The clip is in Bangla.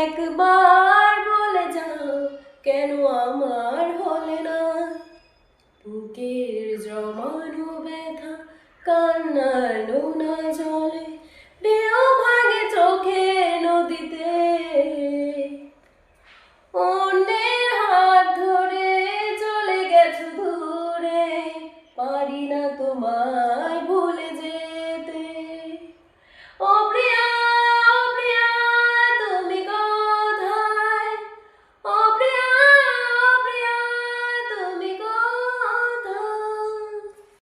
একবার বলে যাও কেন আমার হলে না। বুকের জমানো ব্যথা কান্নার নোনা